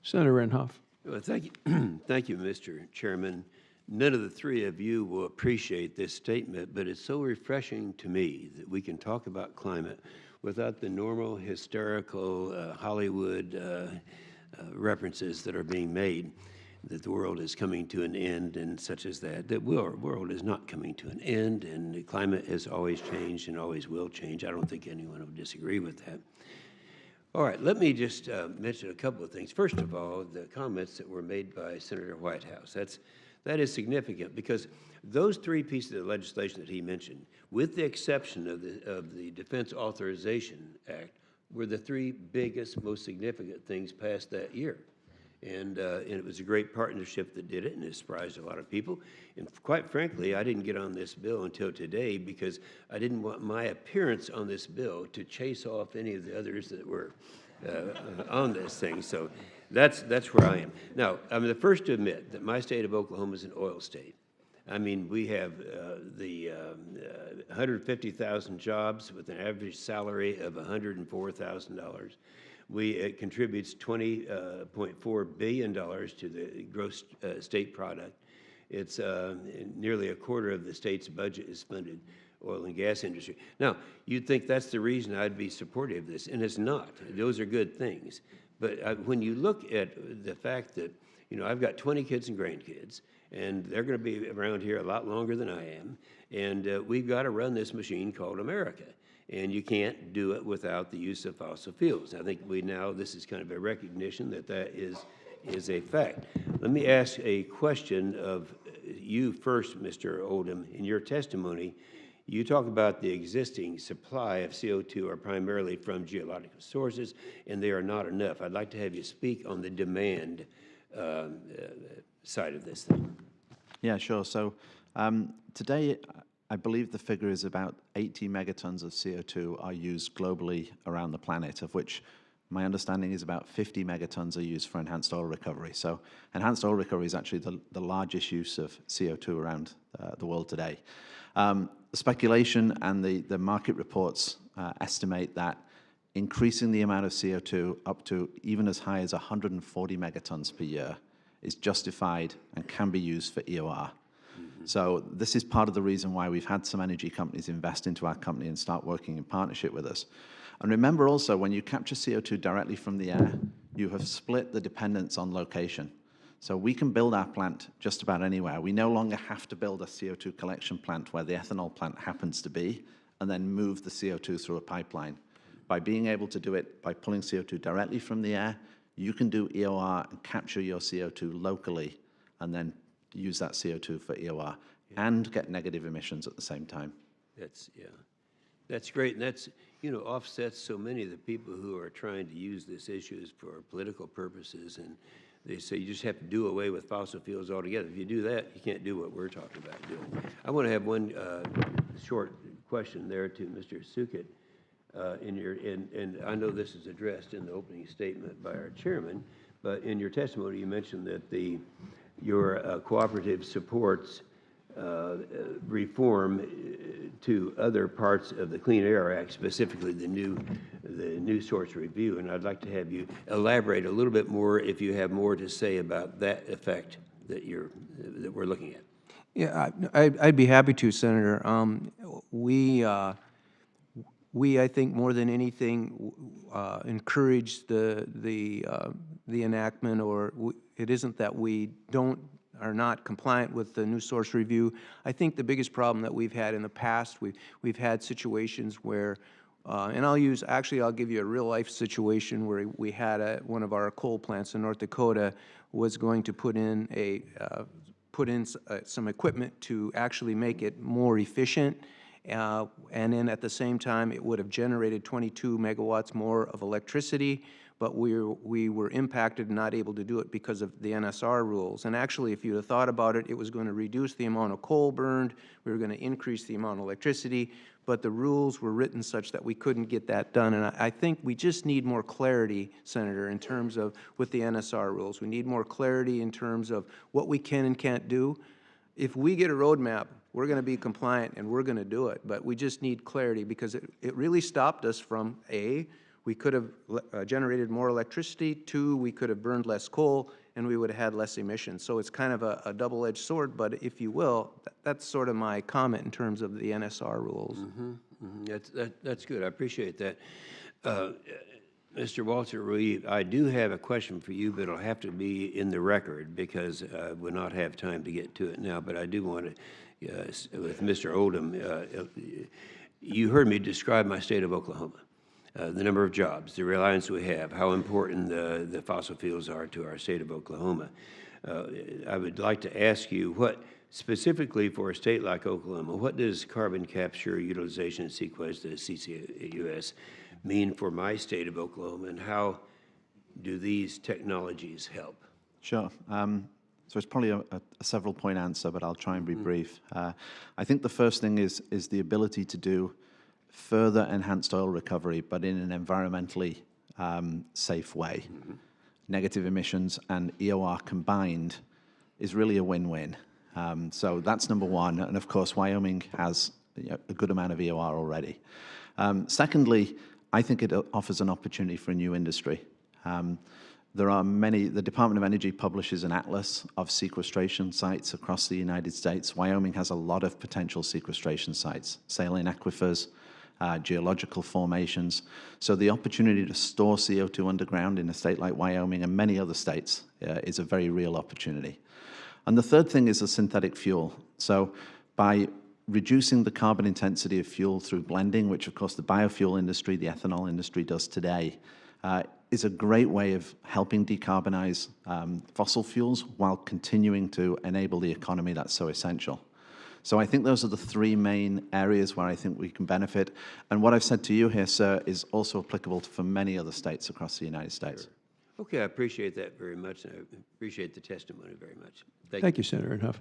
Senator Inhofe. Well, thank you. Thank you, Mr. Chairman. None of the three of you will appreciate this statement, but it's so refreshing to me that we can talk about climate without the normal hysterical Hollywood references that are being made, that the world is coming to an end and such as that. The world is not coming to an end, and the climate has always changed and always will change. I don't think anyone would disagree with that. All right, let me just mention a couple of things. First of all, the comments that were made by Senator Whitehouse. That is significant because those three pieces of legislation that he mentioned, with the exception of the Defense Authorization Act, were the three biggest, most significant things passed that year. And it was a great partnership that did it, and it surprised a lot of people. And quite frankly, I didn't get on this bill until today because I didn't want my appearance on this bill to chase off any of the others that were on this thing. So that's where I am. Now, I'm the first to admit that my state of Oklahoma is an oil state. I mean, we have 150,000 jobs with an average salary of $104,000. It contributes $20.4 billion to the gross state product. It's nearly a quarter of the state's budget is funded oil and gas industry. Now, you'd think that's the reason I'd be supportive of this, and it's not. Those are good things. But when you look at the fact that, you know, I've got 20 kids and grandkids, and they're going to be around here a lot longer than I am, and we've got to run this machine called America. And you can't do it without the use of fossil fuels. I think this is kind of a recognition that that is a fact. Let me ask a question of you first, Mr. Oldham. In your testimony, you talk about the existing supply of CO2 are primarily from geological sources, and they are not enough. I'd like to have you speak on the demand side of this thing. Yeah, sure. So today, I believe the figure is about 80 megatons of CO2 are used globally around the planet, of which my understanding is about 50 megatons are used for enhanced oil recovery. So enhanced oil recovery is actually the largest use of CO2 around the world today. The speculation and the market reports estimate that increasing the amount of CO2 up to even as high as 140 megatons per year is justified and can be used for EOR. So this is part of the reason why we've had some energy companies invest into our company and start working in partnership with us. And remember also, when you capture CO2 directly from the air, you have split the dependence on location. So we can build our plant just about anywhere. We no longer have to build a CO2 collection plant where the ethanol plant happens to be and then move the CO2 through a pipeline. By being able to do it by pulling CO2 directly from the air, you can do EOR and capture your CO2 locally and then use that CO2 for EOR and get negative emissions at the same time. That's great, and that's, you know, offsets so many of the people who are trying to use this issue for political purposes, and they say you just have to do away with fossil fuels altogether. If you do that, you can't do what we're talking about doing. I want to have one short question there to Mr. Sukit. And I know this is addressed in the opening statement by our chairman, but in your testimony you mentioned that your cooperative supports reform to other parts of the Clean Air Act, specifically the new source review, and I'd like to have you elaborate a little bit more if you have more to say about that effect that we're looking at. Yeah, I'd be happy to, Senator. We, I think, more than anything, encourage the enactment, or it isn't that we are not compliant with the new source review. I think the biggest problem that we've had in the past, we've had situations where, and I'll give you a real life situation where we had one of our coal plants in North Dakota was going to put in some equipment to actually make it more efficient. And then at the same time, it would have generated 22 megawatts more of electricity, but we were impacted and not able to do it because of the NSR rules. And actually, if you'd have thought about it, it was going to reduce the amount of coal burned, we were going to increase the amount of electricity, but the rules were written such that we couldn't get that done. And I think we just need more clarity, Senator, in terms of with the NSR rules. We need more clarity in terms of what we can and can't do. If we get a roadmap, we're going to be compliant and we're going to do it, but we just need clarity because it really stopped us from, A, we could have generated more electricity. 2, we could have burned less coal, and we would have had less emissions. So it's kind of a double-edged sword, but if you will, that's sort of my comment in terms of the NSR rules. That's good. I appreciate that. Mr. Walter Rui, I do have a question for you, but it'll have to be in the record because I will not have time to get to it now. But I do want to, with Mr. Oldham, you heard me describe my state of Oklahoma, the number of jobs, the reliance we have, how important the fossil fuels are to our state of Oklahoma. I would like to ask you what, specifically for a state like Oklahoma, what does carbon capture, utilization, and sequestration, CCUS, mean for my state of Oklahoma, and how do these technologies help? Sure. So it's probably a several-point answer, but I'll try and be brief. I think the first thing is the ability to do further enhanced oil recovery, but in an environmentally safe way. Negative emissions and EOR combined is really a win-win. So that's number one. And of course, Wyoming has a good amount of EOR already. Secondly, I think it offers an opportunity for a new industry. There are many, the Department of Energy publishes an atlas of sequestration sites across the United States. Wyoming has a lot of potential sequestration sites, saline aquifers, geological formations. So the opportunity to store CO2 underground in a state like Wyoming and many other states is a very real opportunity. And the third thing is a synthetic fuel. So by reducing the carbon intensity of fuel through blending, which of course the biofuel industry, the ethanol industry does today, is a great way of helping decarbonize fossil fuels while continuing to enable the economy that's so essential. So I think those are the three main areas where I think we can benefit. And what I've said to you here, sir, is also applicable for many other states across the United States. Sure. Okay, I appreciate that very much, and I appreciate the testimony very much. Thank you, Senator Inhofe.